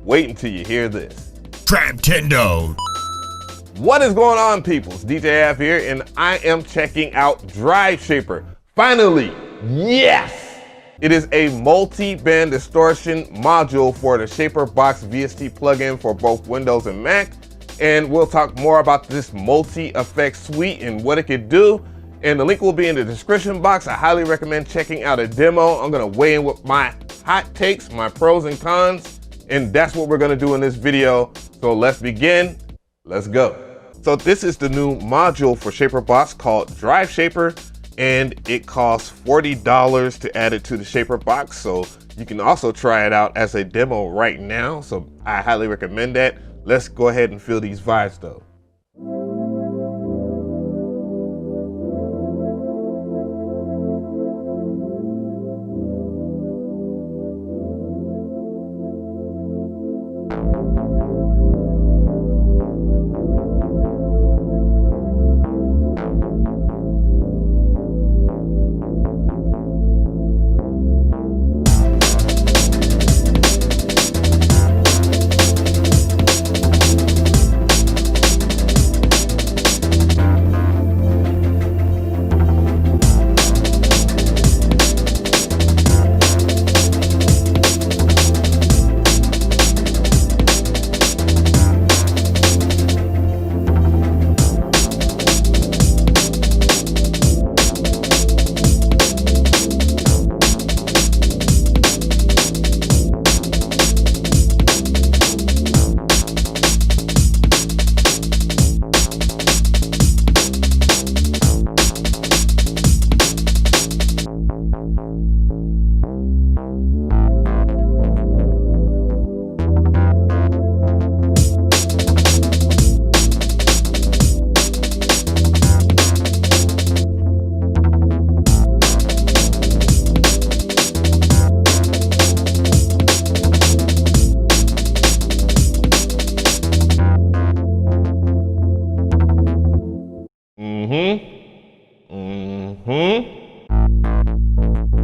Wait until you hear this. Traptendo. What is going on, peoples? DJ Av here, and I am checking out DriveShaper. Finally, yes! It is a multi-band distortion module for the Shaperbox VST plugin for both Windows and Mac. And we'll talk more about this multi-effect suite and what it could do. And the link will be in the description box. I highly recommend checking out a demo. I'm gonna weigh in with my hot takes, my pros and cons, and that's what we're gonna do in this video. So let's begin, let's go. So this is the new module for Shaperbox called DriveShaper, and it costs $40 to add it to the Shaperbox. So you can also try it out as a demo right now. So I highly recommend that. Let's go ahead and feel these vibes though.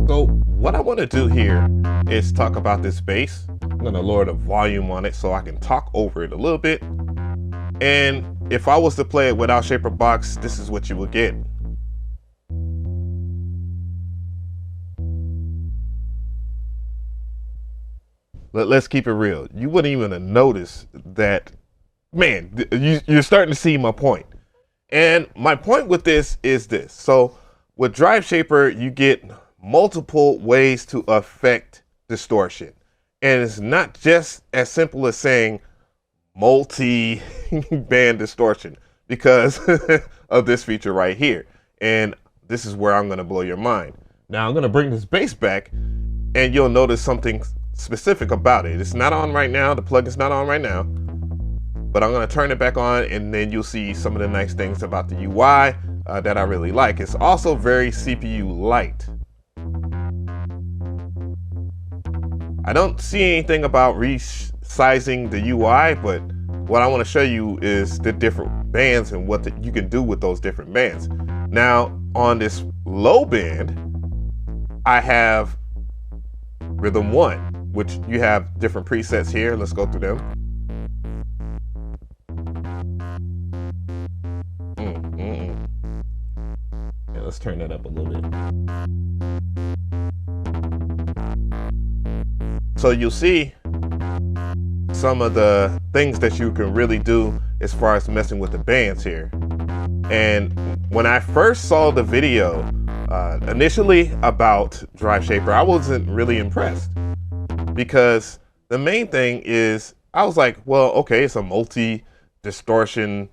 So what I want to do here is talk about this bass. I'm going to lower the volume on it so I can talk over it a little bit. And if I was to play it without Shaperbox, this is what you would get. Let's keep it real. You wouldn't even notice that, man, you're starting to see my point. And my point with this is this. So with DriveShaper, you get multiple ways to affect distortion. And it's not just as simple as saying multi-band distortion because of this feature right here. And this is where I'm going to blow your mind. Now I'm going to bring this bass back and you'll notice something specific about it. It's not on right now. The plugin's not on right now. But I'm going to turn it back on and then you'll see some of the nice things about the UI that I really like. It's also very CPU light. I don't see anything about resizing the UI, but what I want to show you is the different bands and what you can do with those different bands. Now on this low band, I have Rhythm 1, which you have different presets here. Let's go through them. Yeah, let's turn that up a little bit. So you'll see some of the things that you can really do as far as messing with the bands here. And when I first saw the video initially about DriveShaper, I wasn't really impressed because the main thing is I was like, well, okay, it's a multi-band distortion,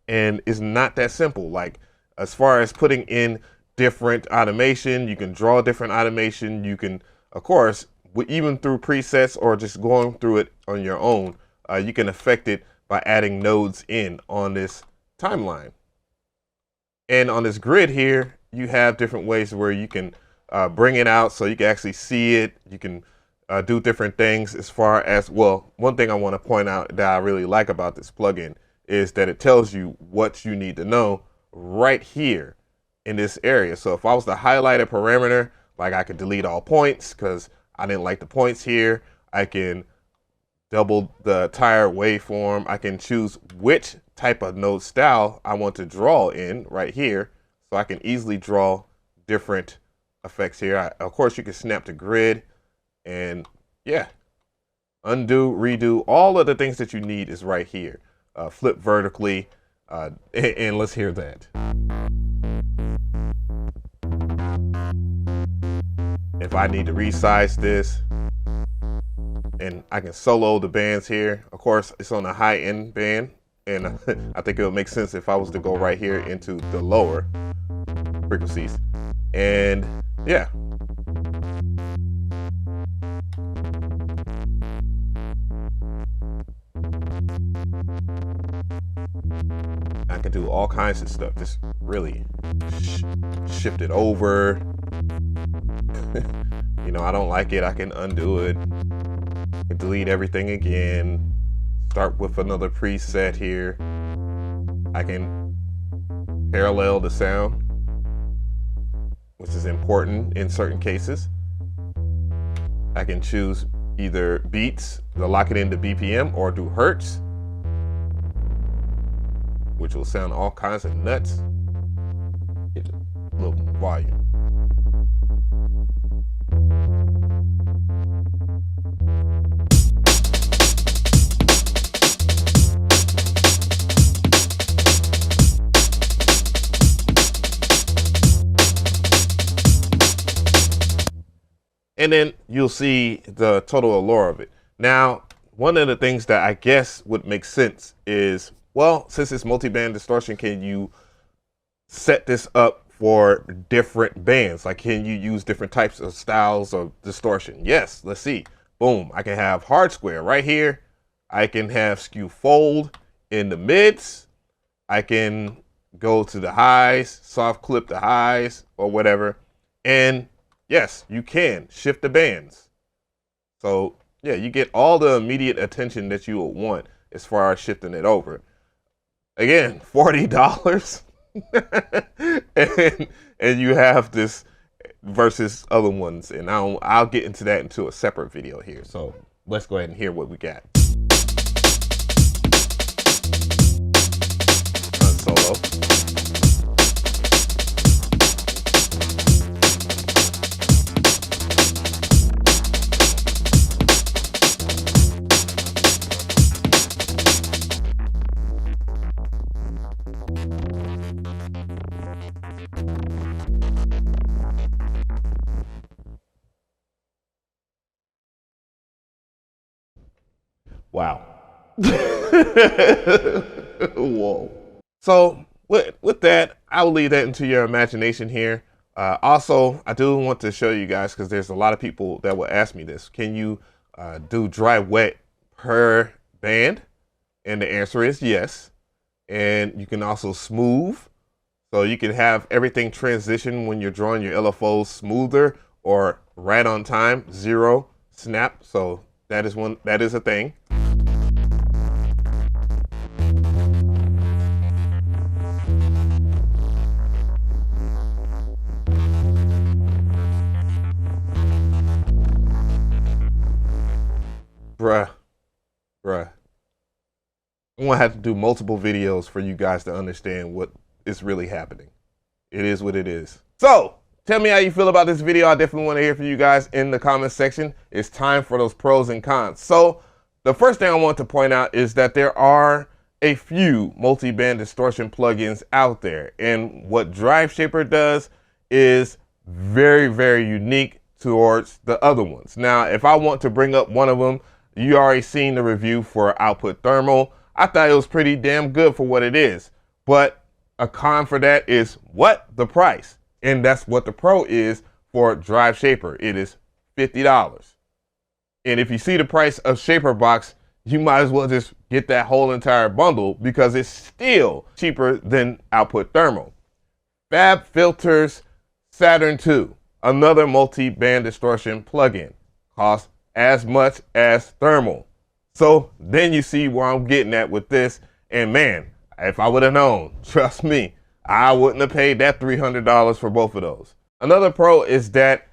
and it's not that simple. Like as far as putting in different automation, you can draw different automation, you can, of course, even through presets or just going through it on your own, you can affect it by adding nodes in on this timeline. And on this grid here, you have different ways where you can bring it out so you can actually see it. You can do different things as far as, well, one thing I want to point out that I really like about this plugin is that it tells you what you need to know right here in this area. So if I was to highlight a parameter, like I could delete all points because I didn't like the points here. I can double the entire waveform. I can choose which type of node style I want to draw in right here. So I can easily draw different effects here. Of course, you can snap to grid and yeah, undo, redo, all of the things that you need is right here. Flip vertically, and let's hear that. If I need to resize this, and I can solo the bands here. Of course, it's on the high end band, and I think it would make sense if I was to go right here into the lower frequencies. And yeah. I can do all kinds of stuff. Just really shift it over. You know, I don't like it. I can undo it. I can delete everything again. Start with another preset here. I can parallel the sound, which is important in certain cases. I can choose either beats to lock it into BPM or do hertz, which will sound all kinds of nuts. Get a little volume. And then you'll see the total allure of it. Now, one of the things that I guess would make sense is, well, since it's multi-band distortion, can you set this up for different bands? Like, can you use different types of styles of distortion? Yes, let's see. Boom, I can have hard square right here. I can have skew fold in the mids. I can go to the highs, soft clip the highs or whatever. And yes, you can shift the bands. So yeah, you get all the immediate attention that you would want as far as shifting it over. Again, $40 and you have this versus other ones. And I'll get into that into a separate video here. So let's go ahead and hear what we got. Solo. Wow. Whoa. So with that, I will leave that into your imagination here. Also, I do want to show you guys, because there's a lot of people that will ask me this. Can you do dry wet per band? And the answer is yes. And you can also smooth. So you can have everything transition when you're drawing your LFOs smoother or right on time, 0 snap. So that is a thing. Bruh. I'm gonna have to do multiple videos for you guys to understand what is really happening. It is what it is. So, tell me how you feel about this video. I definitely want to hear from you guys in the comment section. It's time for those pros and cons. So, the first thing I want to point out is that there are a few multi-band distortion plugins out there. And what DriveShaper does is very, very unique towards the other ones. Now, if I want to bring up one of them, you already seen the review for Output Thermal. I thought it was pretty damn good for what it is. But a con for that is what? The price. And that's what the pro is for DriveShaper. It is $50. And if you see the price of Shaperbox, you might as well just get that whole entire bundle, because it's still cheaper than Output Thermal. Fabfilter's Saturn 2, another multi-band distortion plugin, costs as much as Thermal. So then you see where I'm getting at with this. And man, if I would have known, trust me, I wouldn't have paid that $300 for both of those. Another pro is that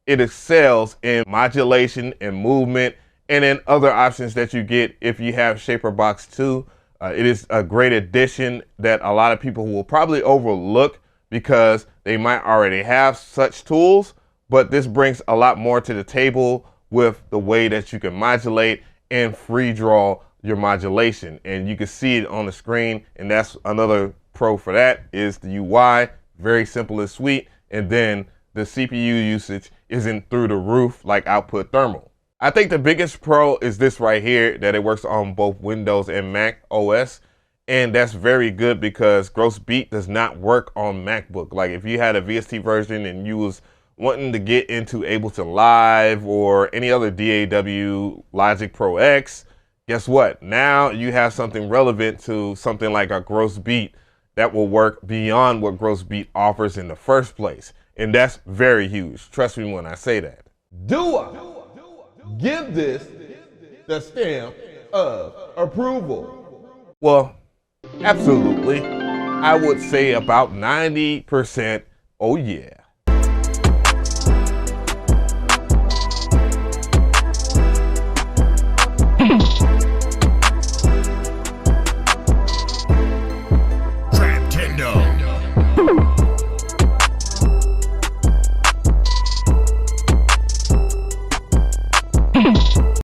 it excels in modulation and movement And then other options that you get if you have Shaperbox2. It is a great addition that a lot of people will probably overlook because they might already have such tools, but this brings a lot more to the table with the way that you can modulate and free draw your modulation. And you can see it on the screen, and that's another pro for that is the UI, very simple and sweet, and then the CPU usage isn't through the roof like Output Thermal. I think the biggest pro is this right here, that it works on both Windows and Mac OS. And that's very good because Grossbeat does not work on MacBook. Like if you had a VST version and you was wanting to get into Ableton Live or any other DAW, Logic Pro X, guess what? Now you have something relevant to something like a Grossbeat that will work beyond what Grossbeat offers in the first place. And that's very huge. Trust me when I say that. Do I give this the stamp of approval? Well, absolutely. I would say about 90%, oh yeah.